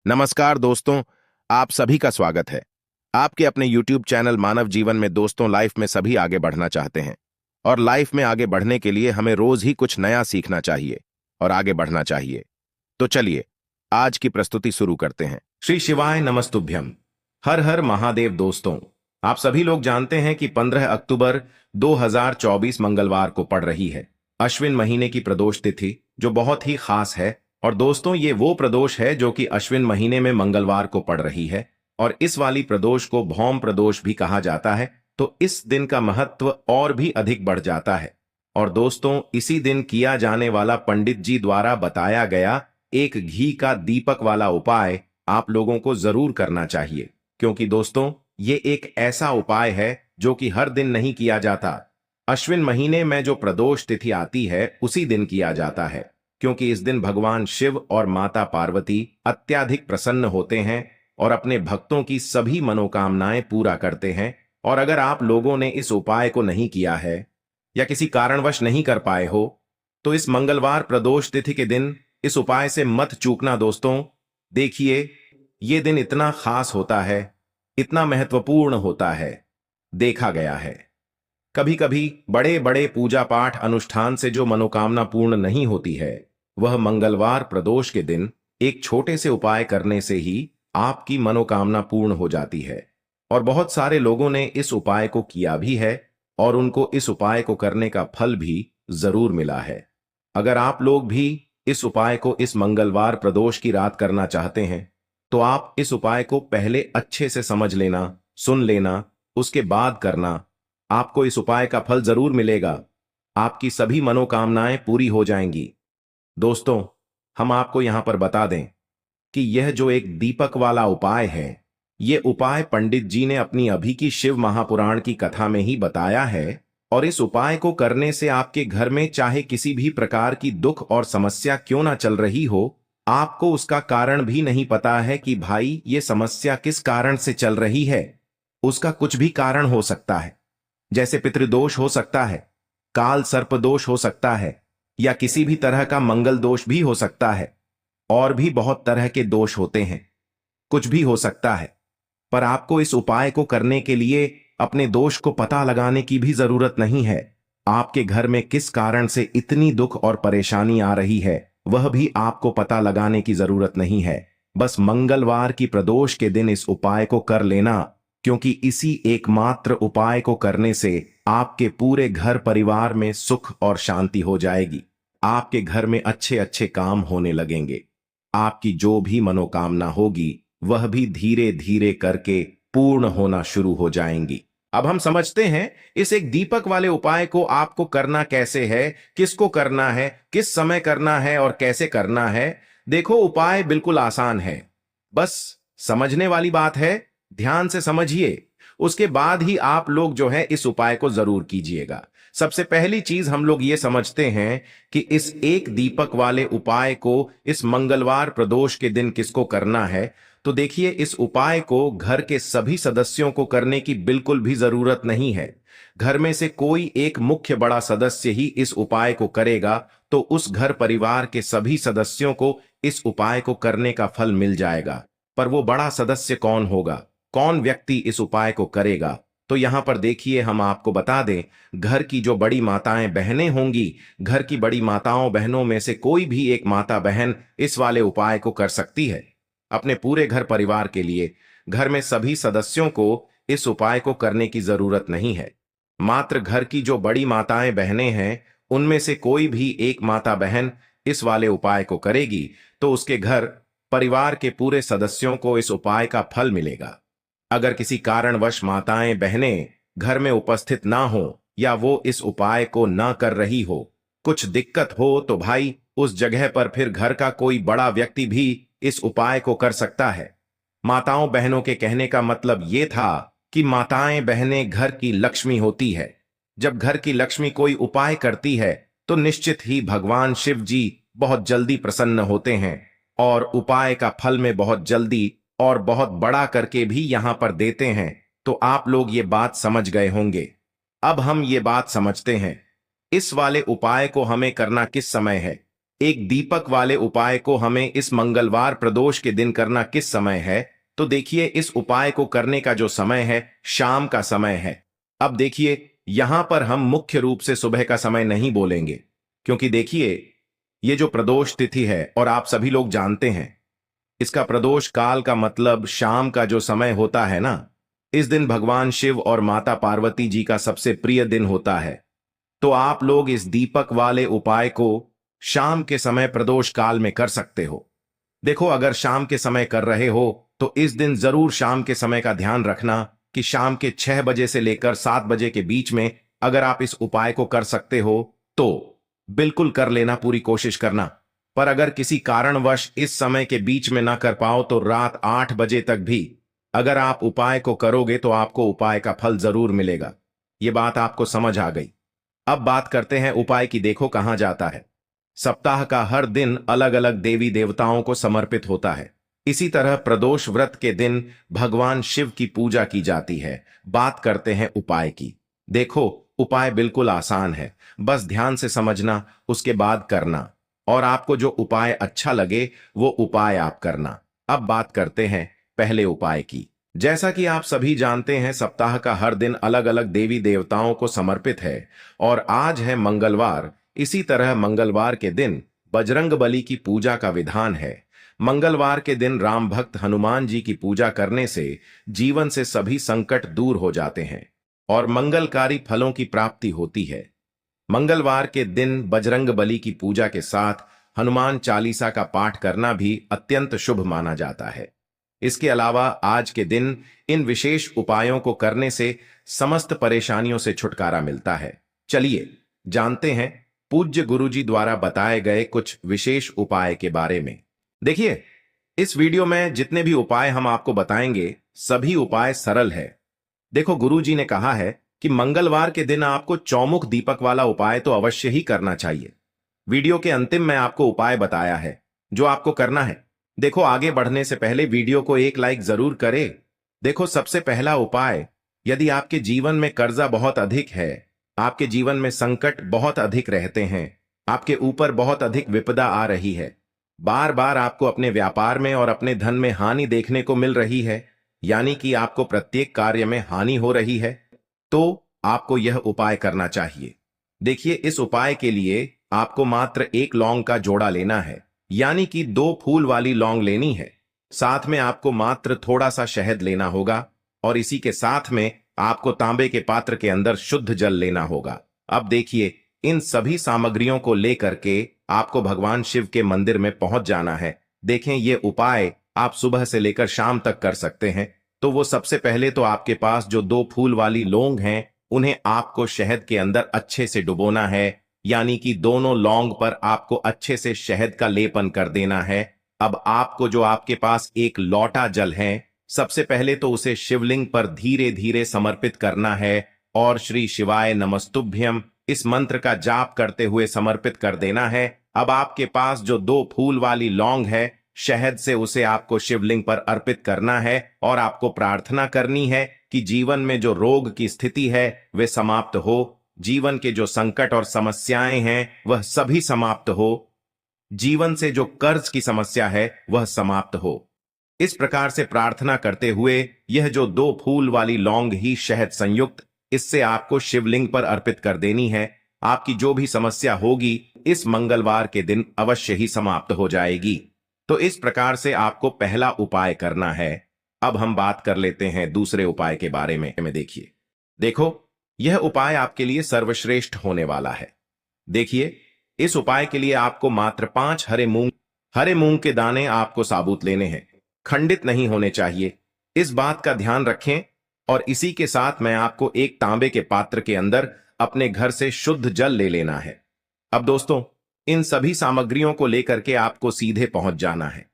नमस्कार दोस्तों, आप सभी का स्वागत है। आपके अपने YouTube चैनल मानव जीवन में दोस्तों लाइफ में सभी आगे बढ़ना चाहते हैं और लाइफ में आगे बढ़ने के लिए हमें रोज ही कुछ नया सीखना चाहिए और आगे बढ़ना चाहिए। तो चलिए आज की प्रस्तुति शुरू करते हैं। श्री शिवाय नमस्तुभ्यम। हर हर महादेव। दोस्तों, आप सभी लोग जानते हैं कि 15 अक्टूबर 2024 मंगलवार को पड़ रही है अश्विन महीने की प्रदोष तिथि, जो बहुत ही खास है। और दोस्तों, ये वो प्रदोष है जो कि अश्विन महीने में मंगलवार को पड़ रही है और इस वाली प्रदोष को भौम प्रदोष भी कहा जाता है। तो इस दिन का महत्व और भी अधिक बढ़ जाता है। और दोस्तों, इसी दिन किया जाने वाला पंडित जी द्वारा बताया गया एक घी का दीपक वाला उपाय आप लोगों को जरूर करना चाहिए, क्योंकि दोस्तों ये एक ऐसा उपाय है जो कि हर दिन नहीं किया जाता। अश्विन महीने में जो प्रदोष तिथि आती है उसी दिन किया जाता है, क्योंकि इस दिन भगवान शिव और माता पार्वती अत्यधिक प्रसन्न होते हैं और अपने भक्तों की सभी मनोकामनाएं पूरा करते हैं। और अगर आप लोगों ने इस उपाय को नहीं किया है या किसी कारणवश नहीं कर पाए हो, तो इस मंगलवार प्रदोष तिथि के दिन इस उपाय से मत चूकना दोस्तों। देखिए, ये दिन इतना खास होता है, इतना महत्वपूर्ण होता है। देखा गया है कभी कभी बड़े बड़े पूजा पाठ अनुष्ठान से जो मनोकामना पूर्ण नहीं होती है, वह मंगलवार प्रदोष के दिन एक छोटे से उपाय करने से ही आपकी मनोकामना पूर्ण हो जाती है। और बहुत सारे लोगों ने इस उपाय को किया भी है और उनको इस उपाय को करने का फल भी जरूर मिला है। अगर आप लोग भी इस उपाय को इस मंगलवार प्रदोष की रात करना चाहते हैं, तो आप इस उपाय को पहले अच्छे से समझ लेना, सुन लेना, उसके बाद करना। आपको इस उपाय का फल जरूर मिलेगा, आपकी सभी मनोकामनाएं पूरी हो जाएंगी। दोस्तों, हम आपको यहां पर बता दें कि यह जो एक दीपक वाला उपाय है, यह उपाय पंडित जी ने अपनी अभी की शिव महापुराण की कथा में ही बताया है। और इस उपाय को करने से आपके घर में चाहे किसी भी प्रकार की दुख और समस्या क्यों ना चल रही हो, आपको उसका कारण भी नहीं पता है कि भाई ये समस्या किस कारण से चल रही है। उसका कुछ भी कारण हो सकता है, जैसे पितृदोष हो सकता है, काल सर्प दोष हो सकता है, या किसी भी तरह का मंगल दोष भी हो सकता है। और भी बहुत तरह के दोष होते हैं, कुछ भी हो सकता है। पर आपको इस उपाय को करने के लिए अपने दोष को पता लगाने की भी जरूरत नहीं है। आपके घर में किस कारण से इतनी दुख और परेशानी आ रही है, वह भी आपको पता लगाने की जरूरत नहीं है। बस मंगलवार की प्रदोष के दिन इस उपाय को कर लेना, क्योंकि इसी एकमात्र उपाय को करने से आपके पूरे घर परिवार में सुख और शांति हो जाएगी। आपके घर में अच्छे अच्छे काम होने लगेंगे। आपकी जो भी मनोकामना होगी वह भी धीरे धीरे करके पूर्ण होना शुरू हो जाएंगी। अब हम समझते हैं इस एक दीपक वाले उपाय को आपको करना कैसे है, किसको करना है, किस समय करना है और कैसे करना है। देखो, उपाय बिल्कुल आसान है, बस समझने वाली बात है। ध्यान से समझिए, उसके बाद ही आप लोग जो है इस उपाय को जरूर कीजिएगा। सबसे पहली चीज हम लोग ये समझते हैं कि इस एक दीपक वाले उपाय को इस मंगलवार प्रदोष के दिन किसको करना है। तो देखिए, इस उपाय को घर के सभी सदस्यों को करने की बिल्कुल भी जरूरत नहीं है। घर में से कोई एक मुख्य बड़ा सदस्य ही इस उपाय को करेगा तो उस घर परिवार के सभी सदस्यों को इस उपाय को करने का फल मिल जाएगा। पर वो बड़ा सदस्य कौन होगा, कौन व्यक्ति इस उपाय को करेगा? तो यहां पर देखिए, हम आपको बता दें, घर की जो बड़ी माताएं बहनें होंगी, घर की बड़ी माताओं बहनों में से कोई भी एक माता बहन इस वाले उपाय को कर सकती है। अपने पूरे घर परिवार के लिए घर में सभी सदस्यों को इस उपाय को करने की जरूरत नहीं है। मात्र घर की जो बड़ी माताएं बहनें हैं, उनमें से कोई भी एक माता बहन इस वाले उपाय को करेगी तो उसके घर परिवार के पूरे सदस्यों को इस उपाय का फल मिलेगा। अगर किसी कारणवश माताएं बहनें घर में उपस्थित ना हो या वो इस उपाय को ना कर रही हो, कुछ दिक्कत हो, तो भाई उस जगह पर फिर घर का कोई बड़ा व्यक्ति भी इस उपाय को कर सकता है। माताओं बहनों के कहने का मतलब ये था कि माताएं बहनें घर की लक्ष्मी होती है। जब घर की लक्ष्मी कोई उपाय करती है तो निश्चित ही भगवान शिव जी बहुत जल्दी प्रसन्न होते हैं और उपाय का फल में बहुत जल्दी और बहुत बड़ा करके भी यहां पर देते हैं। तो आप लोग ये बात समझ गए होंगे। अब हम ये बात समझते हैं, इस वाले उपाय को हमें करना किस समय है। एक दीपक वाले उपाय को हमें इस मंगलवार प्रदोष के दिन करना किस समय है, तो देखिए इस उपाय को करने का जो समय है शाम का समय है। अब देखिए यहां पर हम मुख्य रूप से सुबह का समय नहीं बोलेंगे, क्योंकि देखिए ये जो प्रदोष तिथि है और आप सभी लोग जानते हैं इसका प्रदोष काल का मतलब शाम का जो समय होता है ना, इस दिन भगवान शिव और माता पार्वती जी का सबसे प्रिय दिन होता है। तो आप लोग इस दीपक वाले उपाय को शाम के समय प्रदोष काल में कर सकते हो। देखो अगर शाम के समय कर रहे हो तो इस दिन जरूर शाम के समय का ध्यान रखना कि शाम के 6 बजे से लेकर 7 बजे के बीच में अगर आप इस उपाय को कर सकते हो तो बिल्कुल कर लेना, पूरी कोशिश करना। पर अगर किसी कारणवश इस समय के बीच में ना कर पाओ तो रात 8 बजे तक भी अगर आप उपाय को करोगे तो आपको उपाय का फल जरूर मिलेगा। ये बात आपको समझ आ गई। अब बात करते हैं उपाय की। देखो कहां जाता है। सप्ताह का हर दिन अलग अलग देवी देवताओं को समर्पित होता है। इसी तरह प्रदोष व्रत के दिन भगवान शिव की पूजा की जाती है। बात करते हैं उपाय की। देखो उपाय बिल्कुल आसान है, बस ध्यान से समझना, उसके बाद करना, और आपको जो उपाय अच्छा लगे वो उपाय आप करना। अब बात करते हैं पहले उपाय की। जैसा कि आप सभी जानते हैं सप्ताह का हर दिन अलग अलग देवी देवताओं को समर्पित है और आज है मंगलवार। इसी तरह मंगलवार के दिन बजरंगबली की पूजा का विधान है। मंगलवार के दिन राम भक्त हनुमान जी की पूजा करने से जीवन से सभी संकट दूर हो जाते हैं और मंगलकारी फलों की प्राप्ति होती है। मंगलवार के दिन बजरंगबली की पूजा के साथ हनुमान चालीसा का पाठ करना भी अत्यंत शुभ माना जाता है। इसके अलावा आज के दिन इन विशेष उपायों को करने से समस्त परेशानियों से छुटकारा मिलता है। चलिए जानते हैं पूज्य गुरुजी द्वारा बताए गए कुछ विशेष उपाय के बारे में। देखिए इस वीडियो में जितने भी उपाय हम आपको बताएंगे सभी उपाय सरल है। देखो गुरुजी ने कहा है कि मंगलवार के दिन आपको चौमुख दीपक वाला उपाय तो अवश्य ही करना चाहिए। वीडियो के अंतिम में आपको उपाय बताया है जो आपको करना है। देखो आगे बढ़ने से पहले वीडियो को एक लाइक जरूर करें। देखो सबसे पहला उपाय, यदि आपके जीवन में कर्जा बहुत अधिक है, आपके जीवन में संकट बहुत अधिक रहते हैं, आपके ऊपर बहुत अधिक विपदा आ रही है, बार बार आपको अपने व्यापार में और अपने धन में हानि देखने को मिल रही है, यानी कि आपको प्रत्येक कार्य में हानि हो रही है, तो आपको यह उपाय करना चाहिए। देखिए इस उपाय के लिए आपको मात्र एक लौंग का जोड़ा लेना है, यानी कि 2 फूल वाली लौंग लेनी है। साथ में आपको मात्र थोड़ा सा शहद लेना होगा और इसी के साथ में आपको तांबे के पात्र के अंदर शुद्ध जल लेना होगा। अब देखिए इन सभी सामग्रियों को लेकर के आपको भगवान शिव के मंदिर में पहुंच जाना है। देखें ये उपाय आप सुबह से लेकर शाम तक कर सकते हैं। तो वो सबसे पहले तो आपके पास जो 2 फूल वाली लौंग हैं उन्हें आपको शहद के अंदर अच्छे से डुबोना है, यानी कि दोनों लौंग पर आपको अच्छे से शहद का लेपन कर देना है। अब आपको जो आपके पास एक लौटा जल है सबसे पहले तो उसे शिवलिंग पर धीरे धीरे समर्पित करना है और श्री शिवाय नमस्तुभ्यम इस मंत्र का जाप करते हुए समर्पित कर देना है। अब आपके पास जो 2 फूल वाली लौंग है शहद से उसे आपको शिवलिंग पर अर्पित करना है और आपको प्रार्थना करनी है कि जीवन में जो रोग की स्थिति है वे समाप्त हो, जीवन के जो संकट और समस्याएं हैं वह सभी समाप्त हो, जीवन से जो कर्ज की समस्या है वह समाप्त हो। इस प्रकार से प्रार्थना करते हुए यह जो 2 फूल वाली लौंग ही शहद संयुक्त इससे आपको शिवलिंग पर अर्पित कर देनी है। आपकी जो भी समस्या होगी इस मंगलवार के दिन अवश्य ही समाप्त हो जाएगी। तो इस प्रकार से आपको पहला उपाय करना है। अब हम बात कर लेते हैं दूसरे उपाय के बारे में। देखिए देखो यह उपाय आपके लिए सर्वश्रेष्ठ होने वाला है। देखिए इस उपाय के लिए आपको मात्र 5 हरे मूंग के दाने आपको साबुत लेने हैं, खंडित नहीं होने चाहिए, इस बात का ध्यान रखें। और इसी के साथ मैं आपको एक तांबे के पात्र के अंदर अपने घर से शुद्ध जल ले लेना है। अब दोस्तों इन सभी सामग्रियों को लेकर के आपको सीधे पहुंच जाना है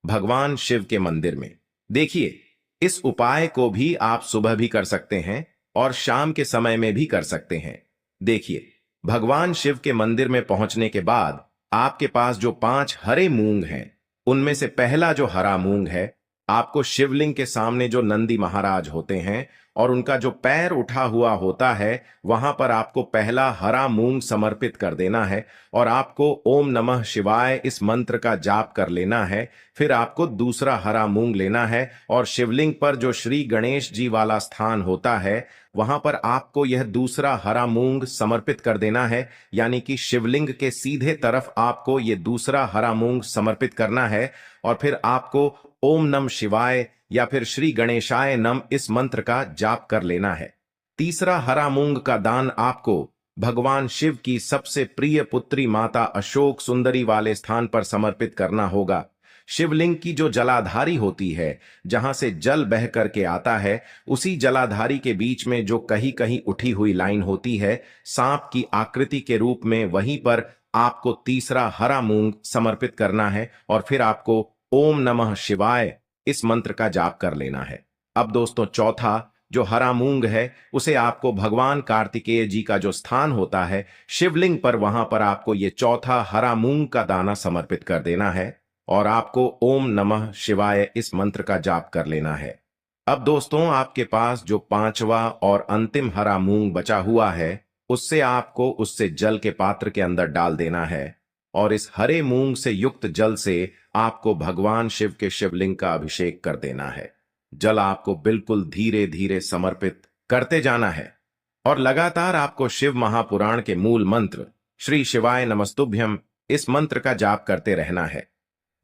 भगवान शिव के मंदिर में। देखिए इस उपाय को भी आप सुबह भी कर सकते हैं और शाम के समय में भी कर सकते हैं। देखिए भगवान शिव के मंदिर में पहुंचने के बाद आपके पास जो 5 हरे मूंग हैं उनमें से पहला जो हरा मूंग है आपको शिवलिंग के सामने जो नंदी महाराज होते हैं और उनका जो पैर उठा हुआ होता है, वहां पर आपको पहला हरा मूंग समर्पित कर देना है और आपको ओम नमः शिवाय इस मंत्र का जाप कर लेना है। फिर आपको दूसरा हरा मूंग लेना है और शिवलिंग पर जो श्री गणेश जी वाला स्थान होता है, वहां पर आपको यह दूसरा हरा मूंग समर्पित कर देना है। यानी कि शिवलिंग के सीधे तरफ आपको ये दूसरा हरा मूंग समर्पित करना है और फिर आपको ओम नम शिवाय या फिर श्री गणेशाय नम इस मंत्र का जाप कर लेना है। तीसरा हरा मूंग का दान आपको भगवान शिव की सबसे प्रिय पुत्री माता अशोक सुंदरी वाले स्थान पर समर्पित करना होगा। शिवलिंग की जो जलाधारी होती है, जहां से जल बह करके आता है, उसी जलाधारी के बीच में जो कहीं कहीं उठी हुई लाइन होती है सांप की आकृति के रूप में, वहीं पर आपको तीसरा हरा मूंग समर्पित करना है और फिर आपको ओम नमः शिवाय इस मंत्र का जाप कर लेना है। अब दोस्तों, चौथा जो हरा मूंग है उसे आपको भगवान कार्तिकेय जी का जो स्थान होता है शिवलिंग पर, वहां पर आपको ये चौथा हरा मूंग का दाना समर्पित कर देना है और आपको ओम नमः शिवाय इस मंत्र का जाप कर लेना है। अब दोस्तों, आपके पास जो पांचवा और अंतिम हरा मूंग बचा हुआ है, उससे आपको उससे जल के पात्र के अंदर डाल देना है और इस हरे मूंग से युक्त जल से आपको भगवान शिव के शिवलिंग का अभिषेक कर देना है। जल आपको बिल्कुल धीरे धीरे समर्पित करते जाना है और लगातार आपको शिव महापुराण के मूल मंत्र श्री शिवाय नमस्तुभ्यम इस मंत्र का जाप करते रहना है।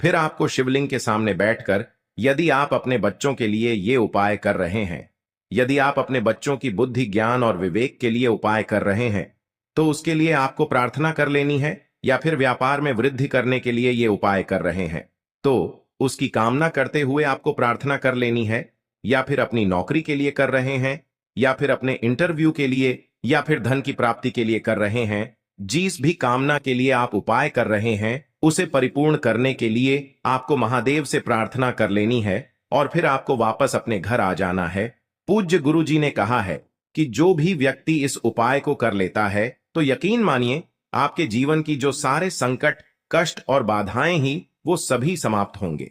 फिर आपको शिवलिंग के सामने बैठकर, यदि आप अपने बच्चों के लिए ये उपाय कर रहे हैं, यदि आप अपने बच्चों की बुद्धि ज्ञान और विवेक के लिए उपाय कर रहे हैं, तो उसके लिए आपको प्रार्थना कर लेनी है। या फिर व्यापार में वृद्धि करने के लिए ये उपाय कर रहे हैं तो उसकी कामना करते हुए आपको प्रार्थना कर लेनी है। या फिर अपनी नौकरी के लिए कर रहे हैं, या फिर अपने इंटरव्यू के लिए, या फिर धन की प्राप्ति के लिए कर रहे हैं, जिस भी कामना के लिए आप उपाय कर रहे हैं उसे परिपूर्ण करने के लिए आपको महादेव से प्रार्थना कर लेनी है और फिर आपको वापस अपने घर आ जाना है। पूज्य गुरु जी ने कहा है कि जो भी व्यक्ति इस उपाय को कर लेता है तो यकीन मानिए आपके जीवन की जो सारे संकट, कष्ट और बाधाएं ही वो सभी समाप्त होंगे।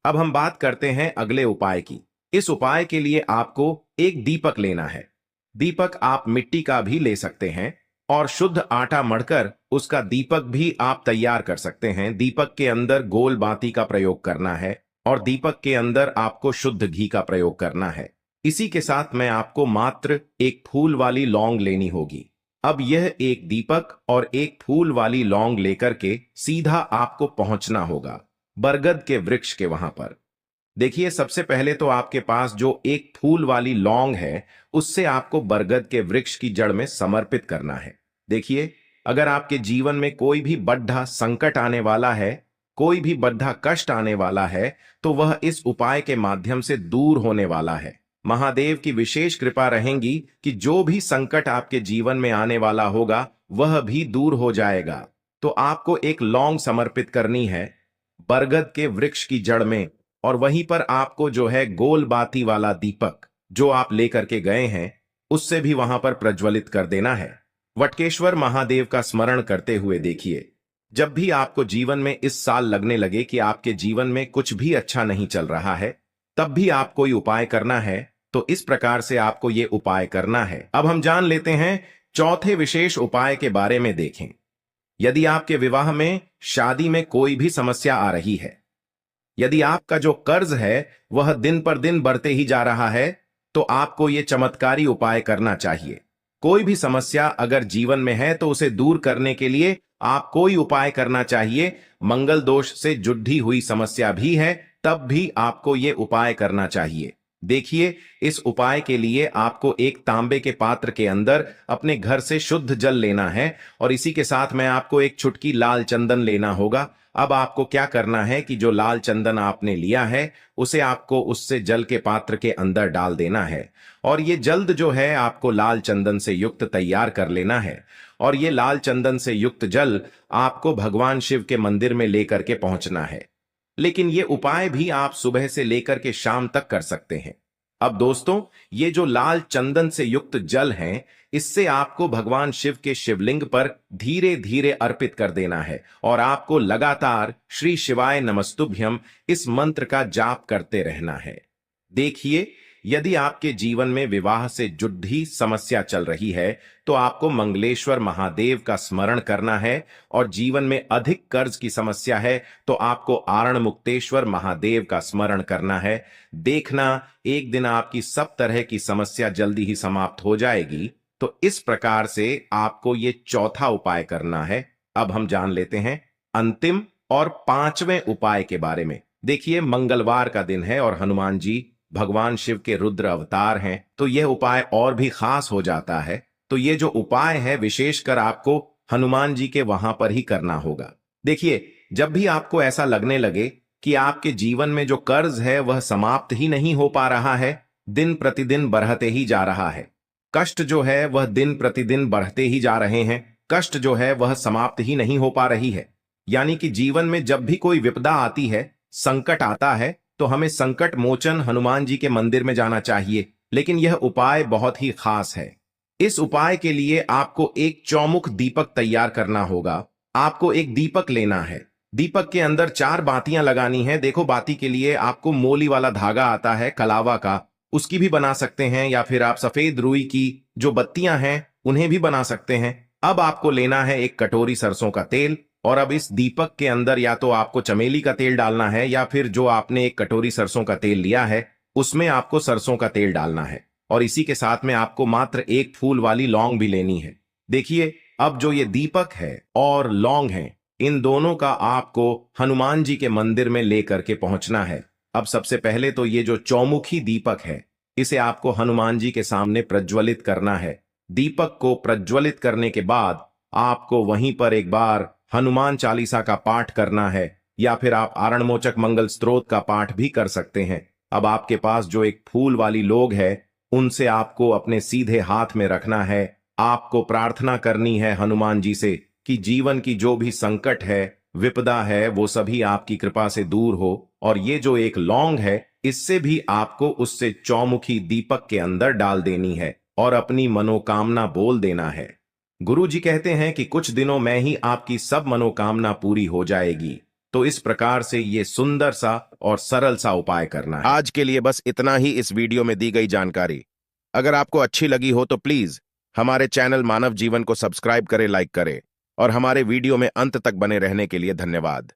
अब हम बात करते हैं अगले उपाय की। इस उपाय के लिए आपको एक दीपक लेना है। दीपक आप मिट्टी का भी ले सकते हैं और शुद्ध आटा मढ़कर उसका दीपक भी आप तैयार कर सकते हैं। दीपक के अंदर गोल बाती का प्रयोग करना है और दीपक के अंदर आपको शुद्ध घी का प्रयोग करना है। इसी के साथ में आपको मात्र एक फूल वाली लौंग लेनी होगी। अब यह एक दीपक और एक फूल वाली लौंग लेकर के सीधा आपको पहुंचना होगा बरगद के वृक्ष के वहां पर। देखिए, सबसे पहले तो आपके पास जो एक फूल वाली लौंग है उससे आपको बरगद के वृक्ष की जड़ में समर्पित करना है। देखिए, अगर आपके जीवन में कोई भी बड्ढा संकट आने वाला है, कोई भी बड्ढा कष्ट आने वाला है, तो वह इस उपाय के माध्यम से दूर होने वाला है। महादेव की विशेष कृपा रहेगी कि जो भी संकट आपके जीवन में आने वाला होगा वह भी दूर हो जाएगा। तो आपको एक लौंग समर्पित करनी है बरगद के वृक्ष की जड़ में और वहीं पर आपको जो है गोल बाती वाला दीपक जो आप लेकर के गए हैं उससे भी वहां पर प्रज्वलित कर देना है। वटकेश्वर महादेव का स्मरण करते हुए देखिए, जब भी आपको जीवन में इस साल लगने लगे कि आपके जीवन में कुछ भी अच्छा नहीं चल रहा है, तब भी आप कोई उपाय करना है तो इस प्रकार से आपको ये उपाय करना है। अब हम जान लेते हैं चौथे विशेष उपाय के बारे में। देखें, यदि आपके विवाह में, शादी में कोई भी समस्या आ रही है, यदि आपका जो कर्ज है वह दिन पर दिन बढ़ते ही जा रहा है, तो आपको ये चमत्कारी उपाय करना चाहिए। कोई भी समस्या अगर जीवन में है तो उसे दूर करने के लिए आप कोई उपाय करना चाहिए। मंगल दोष से जुड़ी हुई समस्या भी है तब भी आपको ये उपाय करना चाहिए। देखिए, इस उपाय के लिए आपको एक तांबे के पात्र के अंदर अपने घर से शुद्ध जल लेना है और इसी के साथ में आपको एक चुटकी लाल चंदन लेना होगा। अब आपको क्या करना है कि जो लाल चंदन आपने लिया है उसे आपको उससे जल के पात्र के अंदर डाल देना है और ये जल्द जो है आपको लाल चंदन से युक्त तैयार कर लेना है और ये लाल चंदन से युक्त जल आपको भगवान शिव के मंदिर में लेकर के पहुंचना है। लेकिन ये उपाय भी आप सुबह से लेकर के शाम तक कर सकते हैं। अब दोस्तों, ये जो लाल चंदन से युक्त जल है, इससे आपको भगवान शिव के शिवलिंग पर धीरे धीरे अर्पित कर देना है और आपको लगातार श्री शिवाय नमस्तुभ्यम इस मंत्र का जाप करते रहना है। देखिए, यदि आपके जीवन में विवाह से जुड़ी समस्या चल रही है तो आपको मंगलेश्वर महादेव का स्मरण करना है, और जीवन में अधिक कर्ज की समस्या है तो आपको आरण मुक्तेश्वर महादेव का स्मरण करना है। देखना, एक दिन आपकी सब तरह की समस्या जल्दी ही समाप्त हो जाएगी। तो इस प्रकार से आपको ये चौथा उपाय करना है। अब हम जान लेते हैं अंतिम और पांचवें उपाय के बारे में। देखिए, मंगलवार का दिन है और हनुमान जी भगवान शिव के रुद्र अवतार हैं, तो यह उपाय और भी खास हो जाता है। तो ये जो उपाय है, विशेषकर आपको हनुमान जी के वहां पर ही करना होगा। देखिए, जब भी आपको ऐसा लगने लगे कि आपके जीवन में जो कर्ज है वह समाप्त ही नहीं हो पा रहा है, दिन प्रतिदिन बढ़ते ही जा रहा है, कष्ट जो है वह दिन प्रतिदिन बढ़ते ही जा रहे हैं, कष्ट जो है वह समाप्त ही नहीं हो पा रही है, यानी कि जीवन में जब भी कोई विपदा आती है, संकट आता है, तो हमें संकट मोचन हनुमान जी के मंदिर में जाना चाहिए। लेकिन यह उपाय बहुत ही खास है। इस उपाय के लिए आपको एक चौमुख दीपक तैयार करना होगा। आपको एक दीपक लेना है, दीपक के अंदर 4 बातियां लगानी है। देखो, बाती के लिए आपको मोली वाला धागा आता है कलावा का, उसकी भी बना सकते हैं, या फिर आप सफेद रुई की जो बत्तियां हैं उन्हें भी बना सकते हैं। अब आपको लेना है एक कटोरी सरसों का तेल, और अब इस दीपक के अंदर या तो आपको चमेली का तेल डालना है, या फिर जो आपने एक कटोरी सरसों का तेल लिया है उसमें आपको सरसों का तेल डालना है, और इसी के साथ में आपको मात्र एक फूल वाली लौंग भी लेनी है। देखिए, अब जो ये दीपक है और लौंग है, इन दोनों का आपको हनुमान जी के मंदिर में लेकर के पहुंचना है। अब सबसे पहले तो ये जो चौमुखी दीपक है, इसे आपको हनुमान जी के सामने प्रज्वलित करना है। दीपक को प्रज्वलित करने के बाद आपको वहीं पर एक बार हनुमान चालीसा का पाठ करना है, या फिर आप आरणमोचक मंगल स्तोत्र का पाठ भी कर सकते हैं। अब आपके पास जो एक फूल वाली लोग है, उनसे आपको अपने सीधे हाथ में रखना है। आपको प्रार्थना करनी है हनुमान जी से कि जीवन की जो भी संकट है, विपदा है, वो सभी आपकी कृपा से दूर हो। और ये जो एक लौंग है, इससे भी आपको उससे चौमुखी दीपक के अंदर डाल देनी है और अपनी मनोकामना बोल देना है। गुरु जी कहते हैं कि कुछ दिनों में ही आपकी सब मनोकामना पूरी हो जाएगी। तो इस प्रकार से ये सुंदर सा और सरल सा उपाय करना है। आज के लिए बस इतना ही इस वीडियो में दी गई जानकारी। अगर आपको अच्छी लगी हो तो प्लीज हमारे चैनल मानव जीवन को सब्सक्राइब करें, लाइक करें, और हमारे वीडियो में अंत तक बने रहने के लिए धन्यवाद।